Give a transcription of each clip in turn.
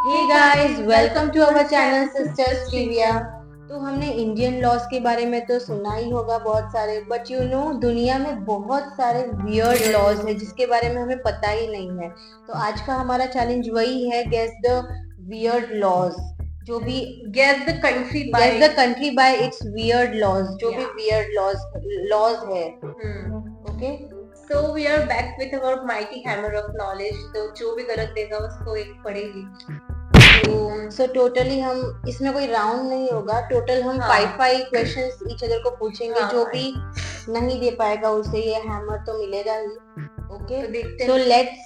Hey guys, welcome to our channel sisters trivia. तो हमने Indian laws के बारे में तो सुना ही होगा बहुत सारे, बट यू नो दुनिया में बहुत सारे वियर्ड लॉज है जिसके बारे में हमें पता ही नहीं है। तो आज का हमारा चैलेंज वही है, गेस द वियर्ड लॉज। जो भी guess the country by its weird laws, जो भी वियर्ड लॉज है। Okay, so we are back with our mighty hammer of knowledge. तो जो भी गलत देगा उसको एक पड़ेगी। सो टोटली हम इसमें कोई राउंड नहीं होगा, टोटल हम 5 क्वेश्चंस ईच अदर को पूछेंगे। जो भी नहीं दे पाएगा उसे ये हैमर तो मिलेगा ही। ओके, सो लेट्स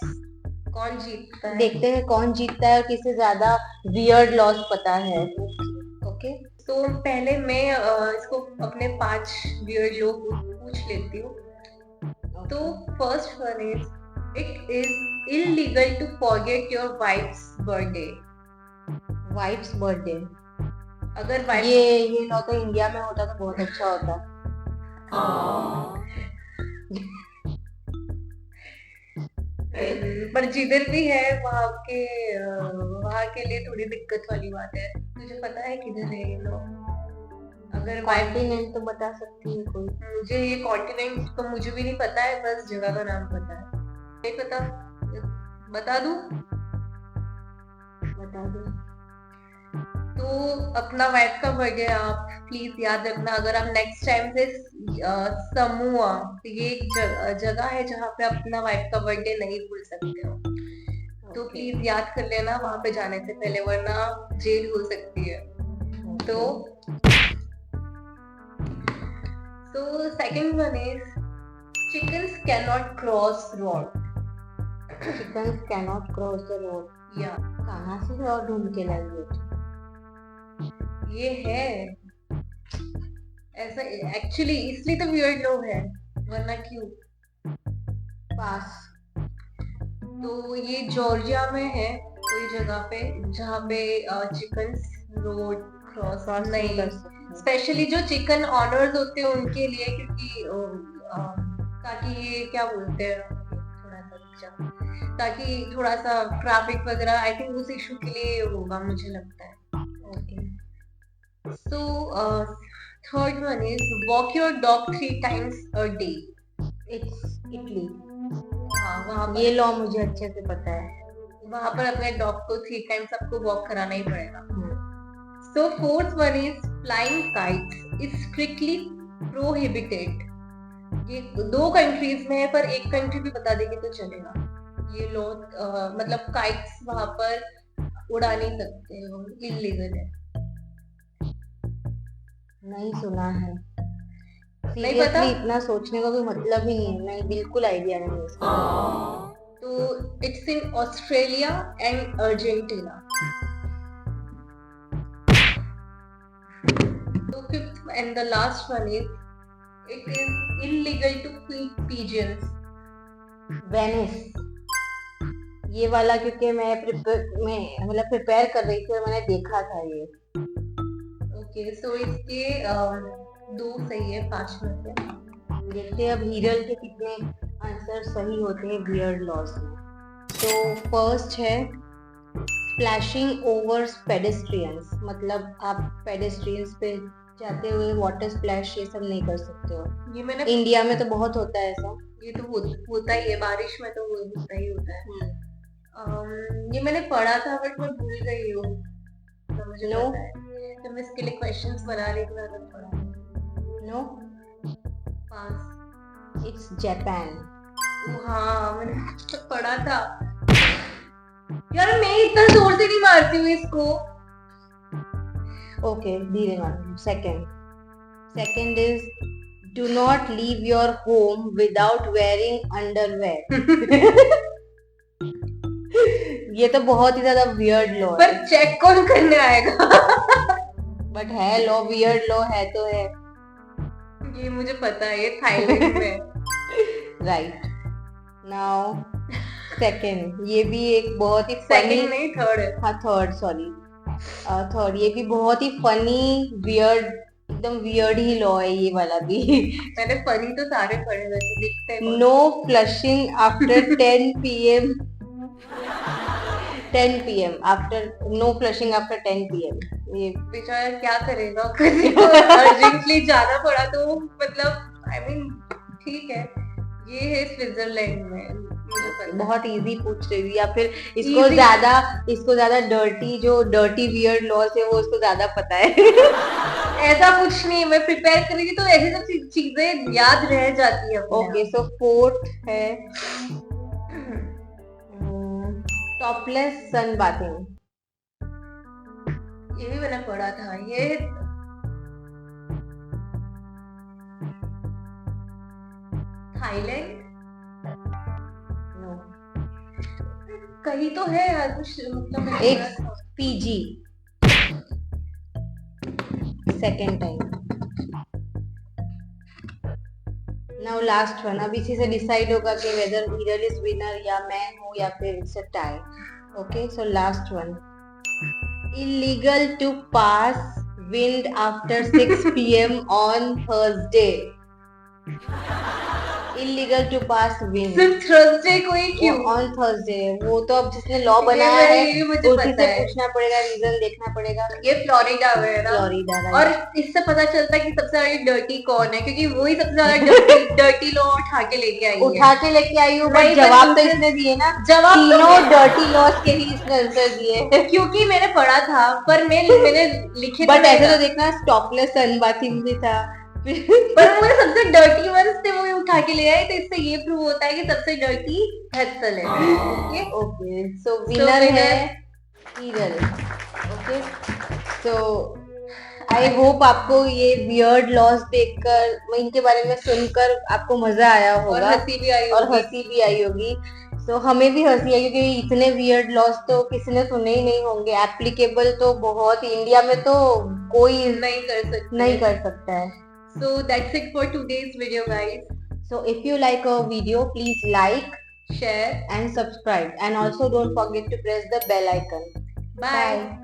कौन जीतता है, देखते हैं कौन जीतता है और किसे ज्यादा वियर्ड लॉज पता है। ओके, तो पहले मैं इसको अपने 5 वियर्ड लोग पूछ लेती हूँ। तो first one is, it is illegal to forget your wife's birthday. Wife's birthday, अगर ये लॉ तो इंडिया में होता तो बहुत अच्छा होता। पर जिधर भी है वहाँ के लिए थोड़ी दिक्कत वाली बात है। तुझे पता है किधर है ये लोग? अगर कॉन्टिनेंट तो बता सकती है कोई? मुझे ये कॉन्टिनेंट तो मुझे भी नहीं पता है, बस जगह का नाम पता है। नहीं पता, बता दूं? बता दो। तो अपना वाइफ का बर्थडे आप प्लीज याद रखना। अगर आप नेक्स्ट टाइम से समूआ, तो ये एक जगह है जहाँ पे अपना वाइफ का बर्थडे नहीं भूल सकते हो। तो प्लीज याद कर लेना वहां पे जाने से पहले, वरना जेल हो सकती है। तो second one is, chickens cannot cross road. Chickens cannot cross the road. या कहाँ से रोड ढूंढ के लाई? ये है ऐसा, एक्चुअली इसलिए तो वियर्ड लो है, वरना क्यों? पास। तो ये जॉर्जिया में है कोई जगह पे जहाँ पे चिकन्स रोड क्रॉस नहीं कर सकते। स्पेशली जो चिकन ऑनर्स होते हैं उनके लिए, क्योंकि ताकि ये क्या बोलते हैं, ताकि थोड़ा सा ट्रैफिक वगैरह, आई थिंक उस इशू के लिए होगा, मुझे लगता है। Okay, so third one is, walk your dog 3 times a day. It's Italy. हाँ, वहाँ ये लॉ मुझे अच्छे से पता है। वहां पर अपने डॉग को 3 times आपको वॉक कराना ही पड़ेगा। So fourth one is, flying kites is strictly prohibited. ये 2 कंट्रीज में है, पर एक कंट्री भी बता देगी तो चलेगा। ये लोग मतलब काइट्स वहां पर उड़ा नहीं सकते हो, इलीगल है। नहीं सुना है, नहीं पता? इतना सोचने का कोई मतलब ही नहीं है। नहीं, बिल्कुल आइडिया नहीं है इसका। तो it's in Australia and Argentina. तो fifth and the last one is, it is illegal to feed pigeons. Venice. ये वाला क्योंकि मैं प्रिपेयर कर रही थी और मैंने देखा था ये। ओके, सो इसके 2 सही है 5 में से। देखते हैं अब हीरल के कितने आंसर सही होते हैं वियर्ड लॉज में। तो फर्स्ट है, स्प्लैशिंग ओवर पेडेस्ट्रियंस। मतलब आप पेडेस्ट्रियंस पे जाते हुए वाटर स्प्लैश ये सब नहीं कर सकते हो। ये मैंने इंडिया में तो बहुत होता है ऐसा। ये तो होता ही है, बारिश में तो होता ही होता है। ये मैंने पढ़ा था बट मैं भूल गई हूँ, तो मुझे पता है। तो मैं इसके लिए क्वेश्चंस बना रही थी, मैंने पढ़ा। No, pass. It's Japan. हाँ, मैंने तो पढ़ा था यार, मैं इतना जोर से नहीं मारती हूँ इसको। ओके, धीरे मारो। Second is, do not leave your home without wearing underwear. ये तो बहुत ही ज्यादा वियर्ड लॉ है, पर चेक कौन करने आएगा? बट है लॉ, वियर्ड लॉ है तो है। ये मुझे पता है, ये थाईलैंड में। राइट, नाउ सेकंड, ये भी एक बहुत ही सेकंड नहीं थर्ड है। हाँ थर्ड, सॉरी थर्ड। ये भी बहुत ही फनी वियर्ड, एकदम वियर्ड ही लॉ है ये वाला भी। मैंने फनी तो सारे पढ़े, वैसे दिखते हैं। No flushing after 10 PM। 10 PM after no flushing after 10 PM. ये बेचारा क्या करेगा, किसी को अर्जेंटली जाना पड़ा तो मतलब आई मीन ठीक है, ये है स्विट्जरलैंड में, मुझे पता बहुत इजी पूछ रही थी, या फिर Easy. इसको ज्यादा डर्टी वियर्ड लॉस है वो उसको ज्यादा पता है. ऐसा कुछ नहीं, मैं प्रिपेयर कर रही थी तो ऐसी सब चीजें याद रह जाती है. ओके, सो फोर्थ है टॉपलेस सन बाथिंग. ये भी मैंने पढ़ा था. ये थाईलैंड नो, कहीं तो है यार कुछ, मतलब मैंने एक पढ़ा था. PG. Second time. Now last one. अब इसी से डिसाइड होगा कि वेदर ईदर इज विनर या मैं हूँ या फिर it's a tie. Okay, so last one. Illegal to pass wind after 6 PM on Thursday. Illegal to pass wind. सिर्फ थर्सडे को ही क्यों? On Thursday. वो तो अब जिसने लॉ बनाया है ये मुझे उसी पता से है. पूछना पड़ेगा, रीजन देखना पड़ेगा. ये फ्लोरिडा में है ना. फ्लोरिडा का. और इससे पता चलता है कि सबसे ज्यादा डर्टी कौन है, क्योंकि वही सबसे ज्यादा डर्टी लॉ उठा के लेके आई है. उठा के लेके आई हूँ, वही बट जवाब तो दूसरे- इसने दिए ना. जवाब तो तीनों डर्टी लॉस के ही इसने आंसर दिए. क्योंकि मैंने पढ़ा था, पर मैंने लिखे बट ऐसे तो नहीं देखना टॉपलेस सन बाथिंग भी था. था. पर वो सबसे डर्टी वंस थे, वो उठा के ले आए, तो इससे ये प्रूव होता है कि सबसे डर्टी हेक्सल है. ओके, ओके, सो विनर winner- है eagle. Okay, so I hope आपको ये वियर्ड लॉस देखकर, इनके बारे में सुनकर आपको मजा आया और होगा हंसी भी आई और होगी. हंसी भी आई होगी. सो हमें भी हंसी आई क्योंकि इतने वियर्ड लॉस तो किसी ने सुने ही नहीं होंगे. एप्लीकेबल तो बहुत, इंडिया में तो कोई नहीं कर सकते. नहीं कर सकता है. So that's it for today's video, guys. So if you like our video, please like Share. and subscribe, and also don't forget to press the bell icon. Bye. Bye.